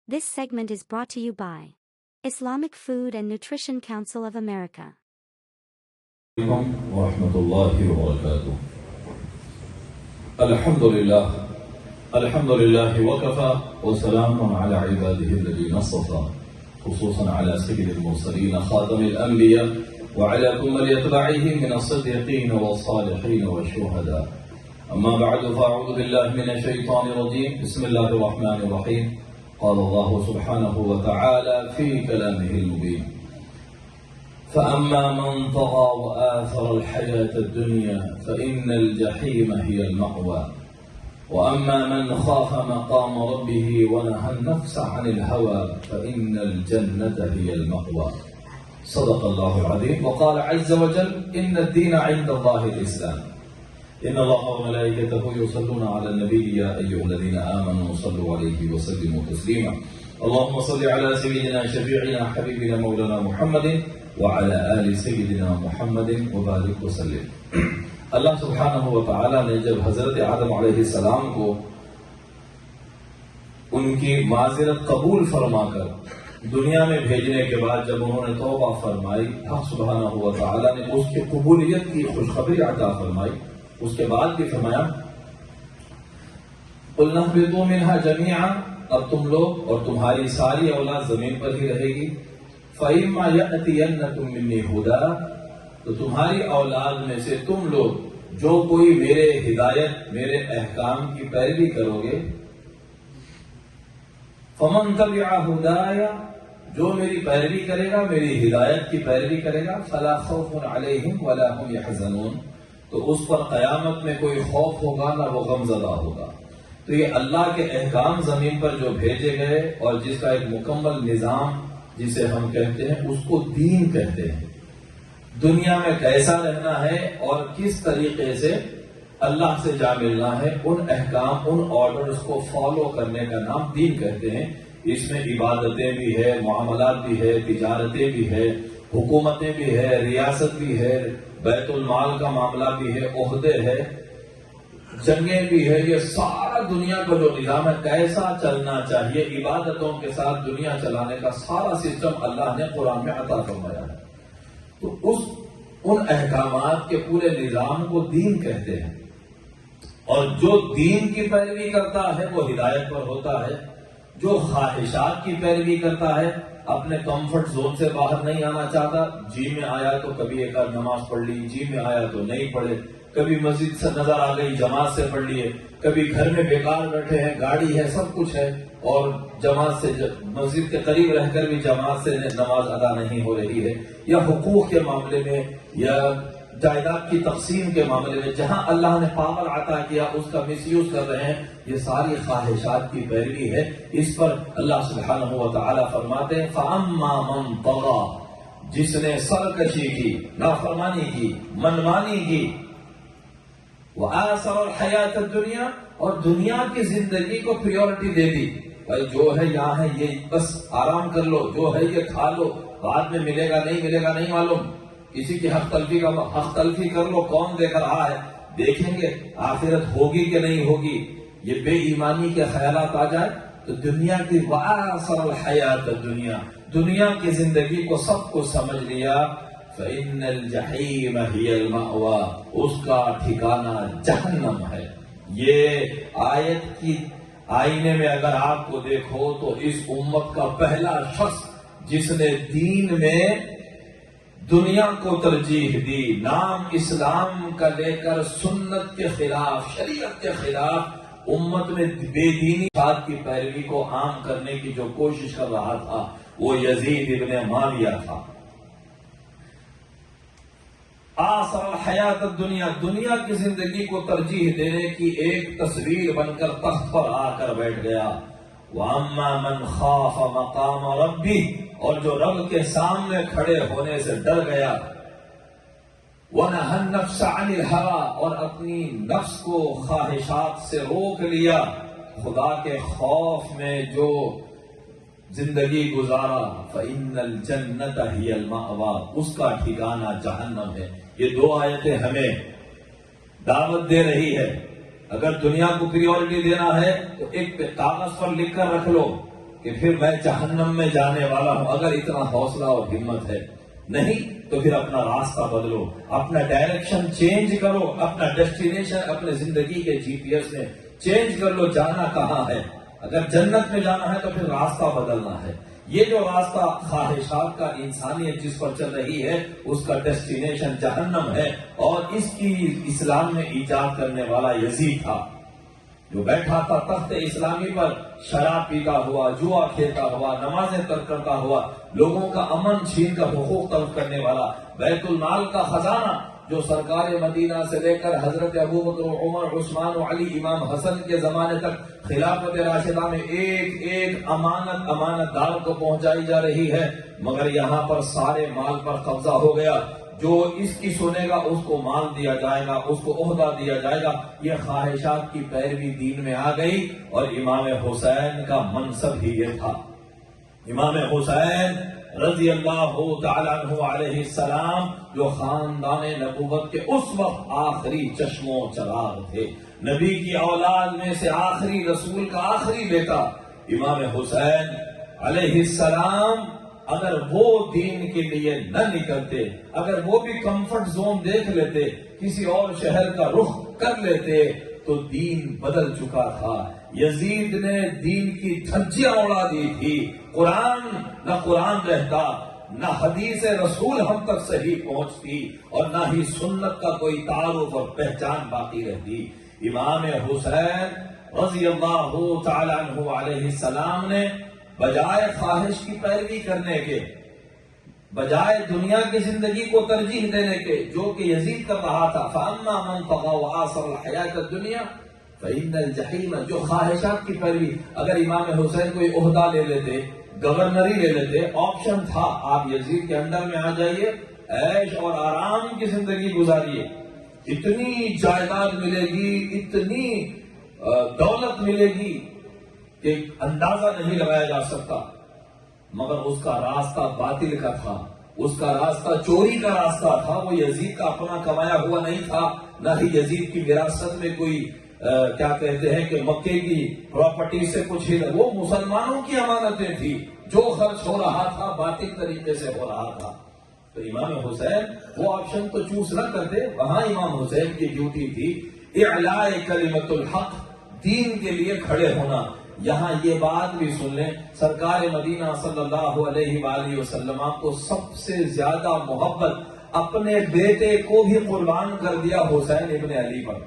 This segment is brought to you by Islamic Food and Nutrition Council of America. ورحمة الله وبركاته. الحمد لله وكفى وسلام على عباده الذين اصطفى خصوصا على سيد المرسلين خاتم الأنبياء وعلى كل يتبعه من الصديقين والصالحين والشهداء. أما بعد فأعوذ بالله من الشيطان الرجيم. بسم الله الرحمن الرحيم. قال الله سبحانه وتعالى في كلامه المبين: فأما من طغى وآثر الحياة الدنيا فإن الجحيم هي المأوى وأما من خاف مقام ربه ونهى النفس عن الهوى فإن الجنة هي المأوى. صدق الله العظيم. وقال عز وجل: إن الدين عند الله الإسلام إن الله وملائكته يصلون على النبي يا أيها الذين آمنوا صلوا عليه وسلموا تسليما. اللهم صل على سيدنا شفيعنا حبيبنا مولانا محمد وعلى آل سيدنا محمد وبارك وسلم. اللہ سبحانہ و تعالیٰ نے جب حضرت آدم علیہ السلام کو ان کی معذرت قبول فرما کر دنیا میں بھیجنے کے بعد جب انہوں نے توبہ فرمائی، حق سبحانہ و تعالیٰ نے اس کی قبولیت کی خوشخبری عطا فرمائی. اس کے بعد بھی فرمایا: قُلْنَا اهْبِطُوا مِنْهَا جَمِيعًا، اب تم لوگ اور تمہاری ساری اولاد زمین پر ہی رہے گی. فَإِمَّا يَأْتِيَنَّكُم مِّنِّي هُدًى، تو تمہاری اولاد میں سے تم لوگ جو کوئی میرے ہدایت میرے احکام کی پیروی کرو گے، فَمَن تَبِعَ هُدَايَ، جو میری پیروی کرے گا، میری ہدایت کی پیروی کرے گا، فَلَا خَوْفٌ عَلَيْهِمْ وَلَا هُمْ يَحْزَنُونَ، تو اس پر قیامت میں کوئی خوف ہوگا نہ وہ غم زدہ ہوگا. تو یہ اللہ کے احکام زمین پر جو بھیجے گئے اور جس کا ایک مکمل نظام جسے ہم کہتے ہیں اس کو دین کہتے ہیں. دنیا میں کیسا رہنا ہے اور کس طریقے سے اللہ سے جا ملنا ہے، ان احکام ان آرڈرز کو فالو کرنے کا نام دین کہتے ہیں. اس میں عبادتیں بھی ہے، معاملات بھی ہے، تجارتیں بھی ہے، حکومتیں بھی ہے، ریاست بھی ہے، بیت المال کا معاملہ بھی ہے، عہدے ہے، جنگیں بھی ہے. یہ سارا دنیا کا جو نظام ہے کیسا چلنا چاہیے، عبادتوں کے ساتھ دنیا چلانے کا سارا سسٹم اللہ نے قرآن میں عطا فرمایا ہے. تو ان احکامات کے پورے نظام کو دین کہتے ہیں. اور جو دین کی پیروی کرتا ہے وہ ہدایت پر ہوتا ہے. جو خواہشات کی پیروی کرتا ہے، اپنے کمفرٹ زون سے باہر نہیں آنا چاہتا، جی میں آیا تو کبھی ایک آدھ نماز پڑھ لی، جی میں آیا تو نہیں پڑھے، کبھی مسجد سے نظر آ گئی جماعت سے پڑھ لیے، کبھی گھر میں بیکار بیٹھے ہیں، گاڑی ہے، سب کچھ ہے اور جماعت سے مسجد کے قریب رہ کر بھی جماعت سے نماز ادا نہیں ہو رہی ہے. یا حقوق کے معاملے میں یا جائیداد کی تقسیم کے معاملے میں جہاں اللہ نے پاور عطا کیا اس کا مس یوز کر رہے ہیں. یہ ساری خواہشات کی پیروی ہے. اس پر اللہ سبحانہ و تعالی فرماتے ہیں: فَأَمَّا مَن طَغَى، جس نے سرکشی کی، نافرمانی کی، منمانی کی، وَآثَرَ الْحَيَاةَ الدُّنْيَا، اور دنیا کی زندگی کو پریورٹی دے دی. بھائی جو ہے یہاں ہے، یہ بس آرام کر لو، جو ہے یہ کھا لو، بعد میں ملے گا نہیں معلوم. کسی کی حق تلفی کر لو، کون دیکھ رہا ہے، دیکھیں گے آخرت ہوگی کہ نہیں ہوگی. یہ بے ایمانی کے خیالات آ جائے تو دنیا کی وَآثَرَ الْحَيَاةَ الدُّنْيا، دنیا کی زندگی کو سب کو سمجھ لیا. فَإِنَّ الْجَحِيمَ هِيَ الْمَأْوَى، اس کا ٹھکانہ جہنم ہے. یہ آیت کی آئینے میں اگر آپ کو دیکھو تو اس امت کا پہلا شخص جس نے دین میں دنیا کو ترجیح دی، نام اسلام کا لے کر سنت کے خلاف، شریعت کے خلاف امت میں بے دینی بات کی پیروی کو عام کرنے کی جو کوشش کر رہا تھا وہ یزید ابن معاویہ تھا. آثر الحیات الدنیا، دنیا کی زندگی کو ترجیح دینے کی ایک تصویر بن کر تخت پر آ کر بیٹھ گیا. وَأَمَّا مَنْ خَافَ مَقَامَ رَبِّهِ، اور جو رب کے سامنے کھڑے ہونے سے ڈر گیا. وَنَهَى النَّفْسَ عَنِ الْهَوَىٰ، اور اپنی نفس کو خواہشات سے روک لیا. خدا کے خوف میں جو زندگی گزارا، فَإِنَّ الْجَنَّةَ هِيَ الْمَأْوَىٰ، اس کا ٹھکانہ جہنم ہے. یہ دو آیتیں ہمیں دعوت دے رہی ہے. اگر دنیا کو پریورٹی دینا ہے تو ایک کاغذ پر لکھ کر رکھ لو کہ پھر میں جہنم میں جانے والا ہوں. اگر اتنا حوصلہ اور ہمت ہے نہیں تو پھر اپنا راستہ بدلو، اپنا ڈائریکشن چینج کرو، اپنا ڈیسٹینیشن اپنے زندگی کے جی پی ایس میں چینج کر لو. جانا کہاں ہے؟ اگر جنت میں جانا ہے تو پھر راستہ بدلنا ہے. یہ جو راستہ خواہشات کا انسانیت جس پر چل رہی ہے اس کا ڈیسٹینیشن جہنم ہے. اور اس کی اسلام میں ایجاد کرنے والا یزید تھا جو بیٹھا تھا تخت اسلامی پر، شراب پیتا ہوا، جوا کھیلتا ہوا، نمازیں ترک کرتا ہوا، لوگوں کا امن چھین کر حقوق طلب کرنے والا، بیت المال کا خزانہ جو سرکار مدینہ سے لے کر حضرت ابوبکر عمر عثمان و علی امام حسن کے زمانے تک خلافت راشدہ میں ایک ایک امانت دار کو پہنچائی جا رہی ہے، مگر یہاں پر سارے مال پر قبضہ ہو گیا. جو اس کی سنے گا اس کو مال دیا جائے گا، اس کو عہدہ دیا جائے گا. یہ خواہشات کی پیروی دین میں آ گئی اور امام حسین کا منصب ہی یہ تھا. امام حسین رضی اللہ تعالیٰ عنہ علیہ السلام جو خاندان نبوت کے اس وقت آخری چشم و چراغ تھے، نبی کی اولاد میں سے آخری رسول کا آخری بیٹا امام حسین علیہ السلام اگر وہ دین کے لیے نہ نکلتے، اگر وہ بھی کمفرٹ زون دیکھ لیتے، کسی اور شہر کا رخ کر لیتے تو دین بدل چکا تھا. یزید نے دین کی دھجیاں اڑا دی تھی. قرآن رہتا، نہ حدیث رسول ہم تک صحیح پہنچتی، اور نہ ہی سنت کا کوئی تعارف اور پہچان باقی رہتی. امام حسین رضی اللہ تعالی عنہ علیہ السلام نے بجائے خواہش کی پیروی کرنے کے، بجائے دنیا کی زندگی کو ترجیح دینے کے جو کہ یزید کر رہا تھا، فَأَمَّا مَنْ طَغَىٰ وَآثَرَ الْحَيَاةَ الدُّنْيَا فَإِنَّ الْجَحِيمَ، جو خواہشات کی پیروی. اگر امام حسین کوئی عہدہ لے لیتے، گورنری لے لیتے، آپشن تھا آپ یزید کے انڈر میں آ جائیے، عیش اور آرام کی زندگی گزاریے، اتنی جائیداد ملے گی، اتنی دولت ملے گی کہ اندازہ نہیں لگایا جا سکتا. مگر اس کا راستہ باطل کا تھا، اس کا راستہ چوری کا راستہ تھا. وہ یزید کا اپنا کمایا ہوا نہیں تھا، نہ ہی یزید کی وراثت میں کوئی کیا کہتے ہیں کہ مکے کی پراپرٹی سے کچھ ہی. وہ مسلمانوں کی امانتیں تھی، جو خرچ ہو رہا تھا باطل طریقے سے ہو رہا تھا. تو امام حسین وہ آپشن تو چوز نہ کرتے. وہاں امام حسین کی ڈیوٹی تھی اعلاء کلمت الحق، دین کے لیے کھڑے ہونا. یہاں یہ بات بھی سن لیں، سرکار مدینہ صلی اللہ علیہ وآلہ وسلم کو سب سے زیادہ محبت اپنے بیٹے کو بھی قربان کر دیا حسین ابن علی پر.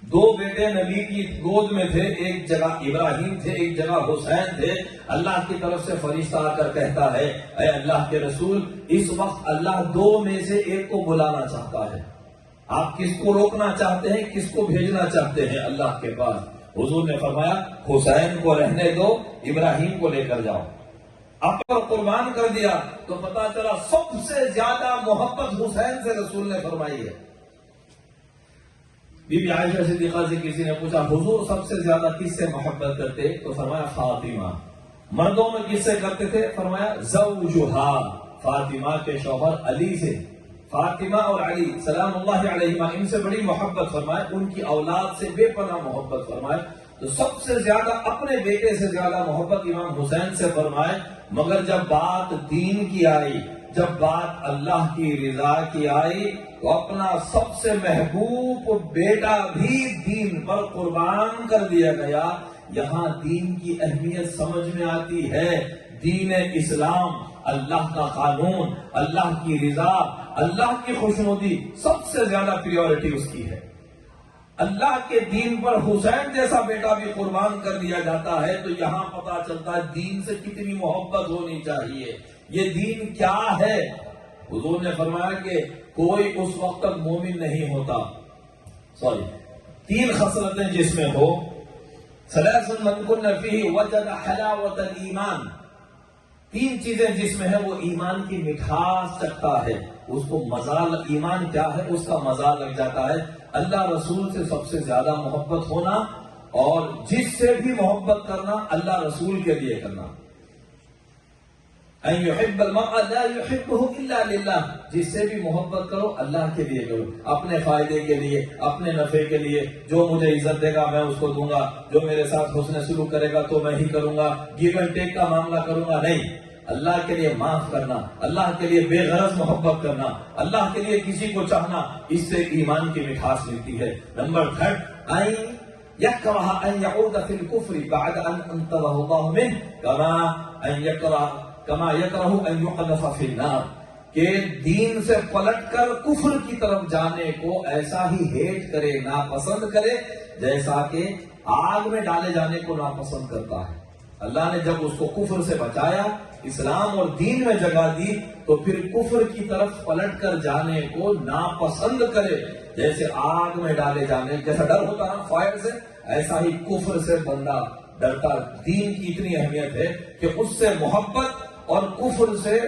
دو بیٹے نبی کی گود میں تھے، ایک جگہ ابراہیم تھے، ایک جگہ حسین تھے. اللہ کی طرف سے فرشتہ آ کر کہتا ہے اے اللہ کے رسول، اس وقت اللہ دو میں سے ایک کو بلانا چاہتا ہے، آپ کس کو روکنا چاہتے ہیں، کس کو بھیجنا چاہتے ہیں اللہ کے پاس؟ حضور نے فرمایا حسین کو رہنے دو، ابراہیم کو لے کر جاؤ. اب پر قربان کر دیا تو پتا چلا سب سے زیادہ محبت حسین سے رسول نے فرمائی ہے. بی بی عائشہ صدیقہ سے کسی نے پوچھا حضور سب سے زیادہ کس سے محبت کرتے؟ تو فرمایا فاطمہ. مردوں میں کس سے کرتے تھے؟ فرمایا زوجہا، فاطمہ کے شوہر علی سے. فاطمہ اور علی سلام اللہ علیہما، ان سے بڑی محبت فرمائے، ان کی اولاد سے بے پناہ محبت فرمائے. تو سب سے زیادہ اپنے بیٹے سے زیادہ محبت امام حسین سے فرمائے. مگر جب بات دین کی آئی، جب بات اللہ کی رضا کی آئی تو اپنا سب سے محبوب بیٹا بھی دین پر قربان کر دیا گیا. یہاں دین کی اہمیت سمجھ میں آتی ہے. دین اسلام، اللہ کا قانون، اللہ کی رضا، اللہ کی خوشنودی، سب سے زیادہ پریورٹی اس کی ہے. اللہ کے دین پر حسین جیسا بیٹا بھی قربان کر دیا جاتا ہے تو یہاں پتا چلتا ہے دین سے کتنی محبت ہونی چاہیے. یہ دین کیا ہے؟ حضور نے فرمایا کہ کوئی اس وقت تک مومن نہیں ہوتا. تین خصلتیں جس میں ہو، ثلاث من کن فیہ وجد حلاوۃ الایمان، تین چیزیں جس میں ہے وہ ایمان کی مٹھاس چکھتا ہے، اس کو مزہ، ایمان کیا ہے اس کا مزہ لگ جاتا ہے. اللہ رسول سے سب سے زیادہ محبت ہونا، اور جس سے بھی محبت کرنا اللہ رسول کے لیے کرنا. ان يحب المرء لا يحبه الا لله، جس سے بھی محبت کرو اللہ کے لیے کرو، اپنے فائدے کے لیے، اپنے نفع کے لیے۔ جو مجھے عزت دے گا میں اس کو دوں گا، جو میرے ساتھ حسن سلوک کرے گا تو میں ہی کروں گا، گیو اینڈ ٹیک کا معاملہ کروں گا، نہیں۔ اللہ کے لیے معاف کرنا، اللہ کے لیے بے غرض محبت کرنا، اللہ کے لیے کسی کو چاہنا، اس سے ایمان کی مٹھاس ملتی ہے۔ نمبر 3، يكره ان يعود في الكفر بعد ان انقذه الله منه كما يكره ان يقذف في النار، کہ دین سے پلٹ کر کفر کی طرف جانے کو ایسا ہی ہیٹ کرے، ناپسند کرے، جیسا کہ آگ میں ڈالے جانے کو ناپسند کرتا ہے۔ اللہ نے جب اس کو کفر سے بچایا، اسلام اور دین میں جگہ دی، تو پھر کفر کی طرف پلٹ کر جانے کو ناپسند کرے، جیسے آگ میں ڈالے جانے جیسا ڈر ہوتا ہے فائر سے، ایسا ہی کفر سے بندہ ڈرتا۔ دین کی اتنی اہمیت ہے کہ اس سے محبت اور کفر سے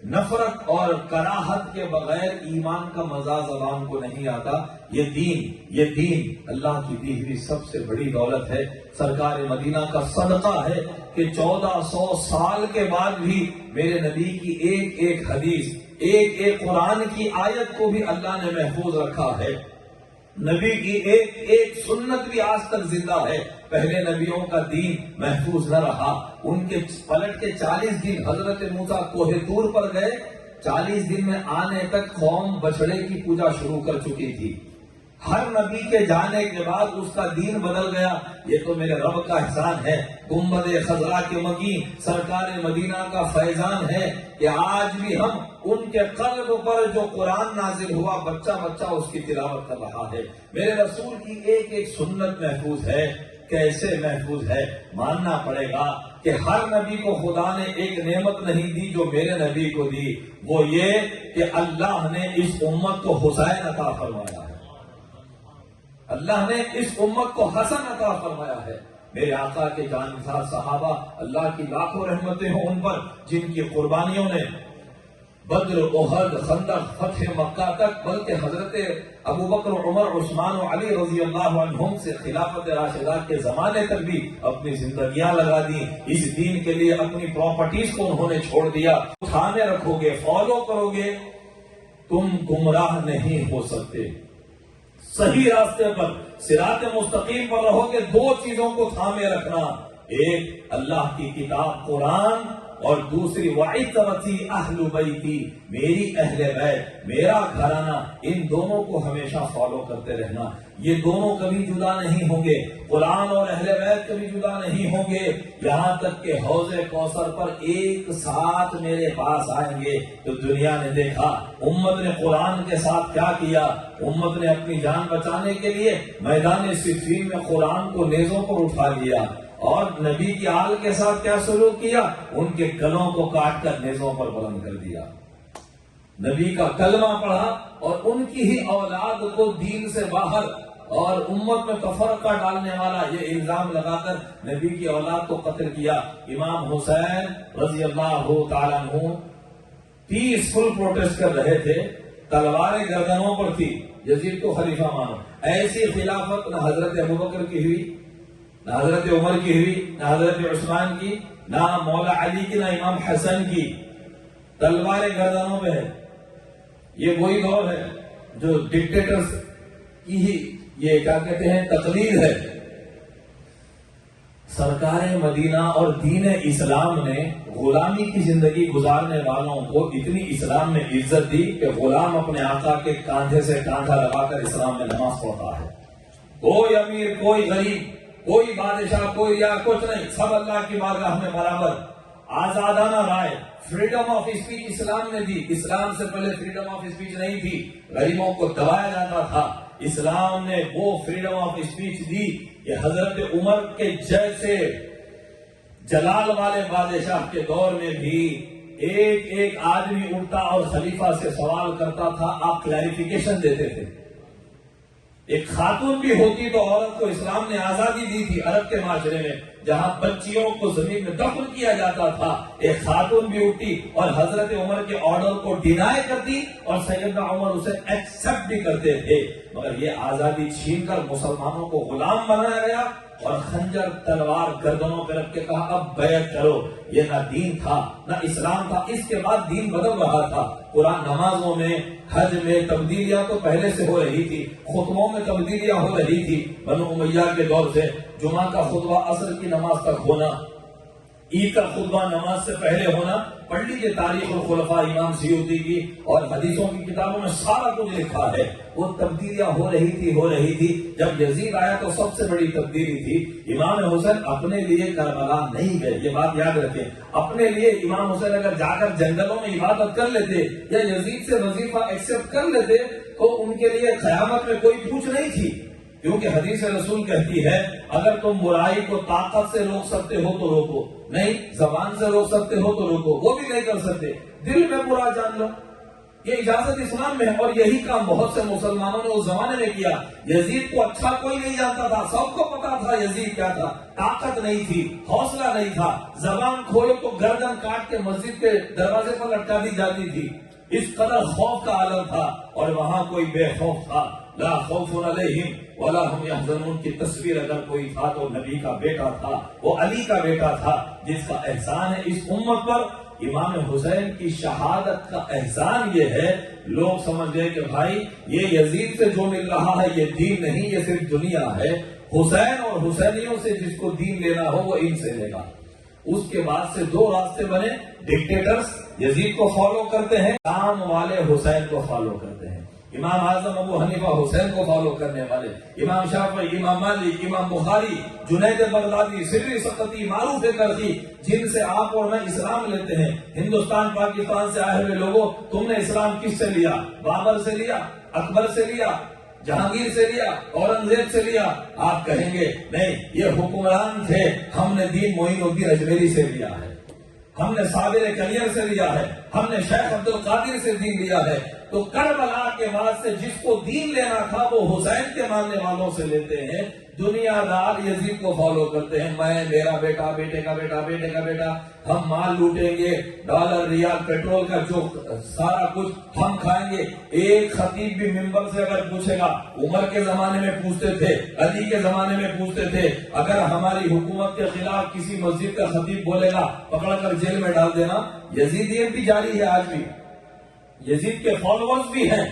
نفرت اور کراہت کے بغیر ایمان کا مزہ زبان کو نہیں آتا۔ یہ دین اللہ کی دی ہوئی سب سے بڑی دولت ہے۔ سرکار مدینہ کا صدقہ ہے کہ 1400 سال کے بعد بھی میرے نبی کی ایک ایک حدیث، ایک ایک قرآن کی آیت کو بھی اللہ نے محفوظ رکھا ہے۔ نبی کی ایک ایک سنت بھی آج تک زندہ ہے۔ پہلے نبیوں کا دین محفوظ نہ رہا، ان کے پلٹ کے 40 دن حضرت موسیٰ کوہ طور پر گئے، 40 دن میں آنے تک قوم بچڑے کی پوجا شروع کر چکی تھی۔ ہر نبی کے جانے کے بعد اس کا دین بدل گیا۔ یہ تو میرے رب کا احسان ہے، گنبد خضرا کے مکین سرکار مدینہ کا فیضان ہے کہ آج بھی ہم ان کے قلب پر جو قرآن نازل ہوا، بچہ بچہ اس کی تلاوت کر رہا ہے۔ میرے رسول کی ایک ایک سنت محفوظ ہے۔ کیسے محفوظ ہے؟ ماننا پڑے گا کہ ہر نبی کو خدا نے ایک نعمت نہیں دی جو میرے نبی کو دی، وہ یہ کہ اللہ نے اس امت کو حسین عطا فرمایا ہے، اللہ نے اس امت کو حسن عطا فرمایا ہے۔ میرے آقا کے جانثار صحابہ، اللہ کی لاکھوں رحمتیں ہوں ان پر، جن کی قربانیوں نے بدر، احد، خندق، فتح مکہ تک، بلکہ حضرت ابوبکر، عمر، عثمان و علی رضی اللہ عنہم سے خلافت راشدہ کے زمانے تک بھی اپنی زندگیاں لگا دی۔ اس دین کے لیے اپنی پراپرٹیز کو انہوں نے چھوڑ دیا۔ تھامے رکھو گے، فالو کرو گے، تم گمراہ نہیں ہو سکتے۔ صحیح راستے پر، صراط مستقیم پر رہو گے۔ دو چیزوں کو تھامے رکھنا، ایک اللہ کی کتاب قرآن، اور دوسری وعترتی اہل بیتی، میری اہل بیت، میرا گھرانہ، ان دونوں کو ہمیشہ فالو کرتے رہنا۔ یہ دونوں کبھی جدا نہیں ہوں گے، قرآن اور اہل بیت کبھی جدا نہیں ہوں گے، یہاں تک کہ حوض کوثر پر ایک ساتھ میرے پاس آئیں گے۔ تو دنیا نے دیکھا امت نے قرآن کے ساتھ کیا کیا۔ امت نے اپنی جان بچانے کے لیے میدان صفین میں قرآن کو نیزوں پر اٹھا لیا، اور نبی کی آل کے ساتھ کیا سلوک کیا؟ ان کے گلوں کو کاٹ کر نیزوں پر بلند کر دیا۔ نبی کا کلمہ پڑھا اور ان کی ہی اولاد کو دین سے باہر اور امت میں تفرقہ ڈالنے والا یہ الزام لگا کر نبی کی اولاد کو قتل کیا۔ امام حسین رضی اللہ تعالیٰ عنہ پیسفل پروٹیسٹ کر رہے تھے، تلواریں گردنوں پر تھی، یزید کو خلیفہ مانو۔ ایسی خلافت نہ حضرت ابوبکر کی ہوئی، نہ حضرت عمر کی ہوئی، نہ حضرت عثمان کی، نہ مولا علی کی، نہ امام حسن کی۔ تلواریں گردنوں میں ہے۔ یہ وہی دور ہے جو ڈکٹیٹرز کی ہی یہ کیا کہتے ہیں تقلید ہے۔ سرکار مدینہ اور دین اسلام نے غلامی کی زندگی گزارنے والوں کو اتنی اسلام میں عزت دی کہ غلام اپنے آقا کے کاندھے سے کاندھا لگا کر اسلام میں نماز پڑھتا ہے۔ کوئی امیر، کوئی غریب، کوئی بادشاہ، کوئی یا کچھ نہیں، سب اللہ کی بارگاہ میں برابر۔ آزادانہ رائے، فریڈم آف اسپیچ اسلام نے دی۔ اسلام سے پہلے فریڈم آف اسپیچ نہیں تھی، غریبوں کو دبایا جاتا تھا۔ اسلام نے وہ فریڈم آف اسپیچ دی کہ حضرت عمر کے جیسے جلال والے بادشاہ کے دور میں بھی ایک ایک آدمی اٹھتا اور خلیفہ سے سوال کرتا تھا، آپ کلیریفیکیشن دیتے تھے۔ ایک خاتون بھی ہوتی تو عورت کو اسلام نے آزادی دی تھی۔ عرب کے معاشرے میں جہاں بچیوں کو زمین میں دفن کیا جاتا تھا، ایک خاتون بھی اٹھی اور حضرت عمر کے آرڈر کو ڈینائی کرتی، اور سیدنا عمر اسے ایکسپٹ بھی کرتے تھے۔ مگر یہ آزادی چھین کر مسلمانوں کو غلام بنایا گیا، اور خنجر تلوار گردنوں پہ رکھ کے کہا اب بیعت کرو. یہ نہ دین تھا نہ اسلام تھا. اس کے بعد دین بدل رہا تھا. قرآن نمازوں میں حج میں تبدیلیاں تو پہلے سے ہو رہی تھی, خطبوں میں تبدیلیاں ہو رہی تھی بنو امیہ کے دور سے. جمعہ کا خطبہ عصر کی نماز تک ہونا, عید کا خطبہ نماز سے پہلے ہونا. پڑھ لیجیے تاریخ الخلفاء امام سیوطی کی اور حدیثوں کی کتابوں میں سارا کچھ لکھا ہے. وہ تبدیلیاں ہو رہی تھی. جب یزید آیا تو سب سے بڑی تبدیلی تھی. امام حسین اپنے لیے کربلا نہیں گئے, یہ بات یاد رکھیں. اپنے لیے امام حسین اگر جا کر جنگلوں میں عبادت کر لیتے یا یزید سے وظیفہ ایکسپٹ کر لیتے تو ان کے لیے قیامت میں کوئی پوچھ نہیں تھی. کیونکہ حدیث رسول کہتی ہے اگر تم برائی کو طاقت سے روک سکتے ہو تو روکو, نہیں زبان سے روک سکتے ہو تو روکو. وہ بھی نہیں کر سکتے, دل میں برا جان لو. یہ اجازت اسلام میں ہے اور یہی کام بہت سے مسلمانوں نے اس زمانے میں کیا. یزید کو اچھا کوئی نہیں جانتا تھا, سب کو پتا تھا یزید کیا تھا. طاقت نہیں تھی, حوصلہ نہیں تھا. زبان کھولو تو گردن کاٹ کے مسجد کے دروازے پر لٹکا دی جاتی تھی. اس قدر خوف کا عالم تھا اور وہاں کوئی بے خوف تھا. لا خوف علیہم ولا هم يحزنون کی تصویر اگر کوئی تھا تو نبی کا بیٹا تھا, وہ علی کا بیٹا تھا جس کا احسان ہے اس امت پر. امام حسین کی شہادت کا احسان یہ ہے, لوگ سمجھ گئے کہ بھائی یہ یزید سے جو مل رہا ہے یہ دین نہیں, یہ صرف دنیا ہے. حسین اور حسینیوں سے جس کو دین لینا ہو وہ ان سے لے گا. اس کے بعد سے دو راستے بنے. ڈکٹیٹرز یزید کو فالو کرتے ہیں, کام والے حسین کو فالو کرتے ہیں. امام اعظم ابو حنیفہ حسین کو فالو کرنے والے, امام شافعی, امام مالک, امام بخاری, جنید بغدادی, سری سقطی, معروف کرخی, جن سے آپ اور میں اسلام لیتے ہیں. ہندوستان پاکستان سے آئے ہوئے لوگوں, تم نے اسلام کس سے لیا؟ بابر سے لیا, اکبر سے لیا, جہانگیر سے لیا, اورنگزیب سے لیا؟ آپ کہیں گے نہیں یہ حکمران تھے, ہم نے دین معین الدین اجمیری سے لیا ہے, ہم نے صابر کلیر سے لیا ہے, ہم نے شیخ عبد القادر سے دین لیا ہے. تو کربلا کے بعد سے جس کو دین لینا تھا وہ حسین کے ماننے والوں سے لیتے ہیں. دنیا دار یزید کو فالو کرتے ہیں, میں, میرا بیٹا, بیٹے کا بیٹا, بیٹے کا بیٹا, ہم مال لوٹیں گے, ڈالر, ریال, پیٹرول کا جو سارا کچھ ہم کھائیں گے. ایک خطیب بھی منبر سے اگر پوچھے گا, عمر کے زمانے میں پوچھتے تھے, علی کے زمانے میں پوچھتے تھے, اگر ہماری حکومت کے خلاف کسی مسجد کا خطیب بولے گا پکڑ کر جیل میں ڈال دینا. یزیدیت بھی جاری ہے آج بھی, یزید کے فالوورز بھی ہیں,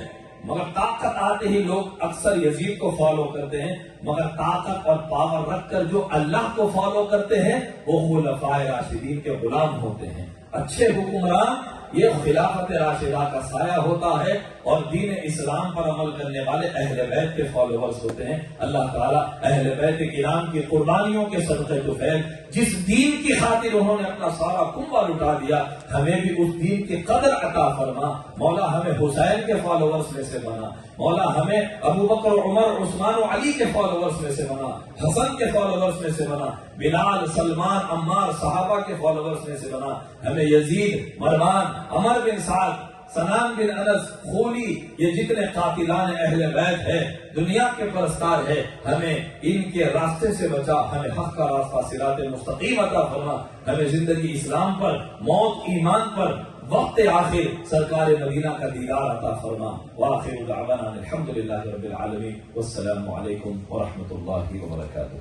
مگر طاقت آتے ہی لوگ اکثر یزید کو فالو کرتے ہیں. مگر طاقت اور پاور رکھ کر جو اللہ کو فالو کرتے ہیں وہ خلفائے راشدین کے غلام ہوتے ہیں. اچھے حکمران یہ خلافت راشدہ کا سایہ ہوتا ہے اور دین اسلام پر عمل کرنے والے اہل بیت کے فالوورز ہوتے ہیں. اللہ تعالیٰ اہل بیت کرام کی قربانیوں کے صدقے تو خیر, جس دین کی خاطر انہوں نے اپنا سارا کنبہ لٹا دیا, ہمیں بھی اس دین کی قدر عطا فرما. مولا ہمیں حسین کے فالوورز میں سے بنا, مولا ہمیں ابو بکر, عمر, عثمان و علی کے فالوورز میں سے بنا, حسن کے فالوورز میں سے بنا, بلال, سلمان, عمار, صحابہ کے فالوورز میں سے بنا. ہمیں یزید, مروان, عمر بن سعد, سنان بن انس, خولی, یہ جتنے قاتلان اہل بیت ہے, دنیا کے پرستار ہے, ہمیں ان کے راستے سے بچا. ہمیں حق کا راستہ صراط مستقیم عطا فرما. ہمیں زندگی اسلام پر, موت ایمان پر, وقت آخر سرکار مدینہ کا دیدار عطا فرما. وآخر دعوانا الحمدللہ رب العالمین, والسلام علیکم ورحمۃ اللہ وبرکاتہ.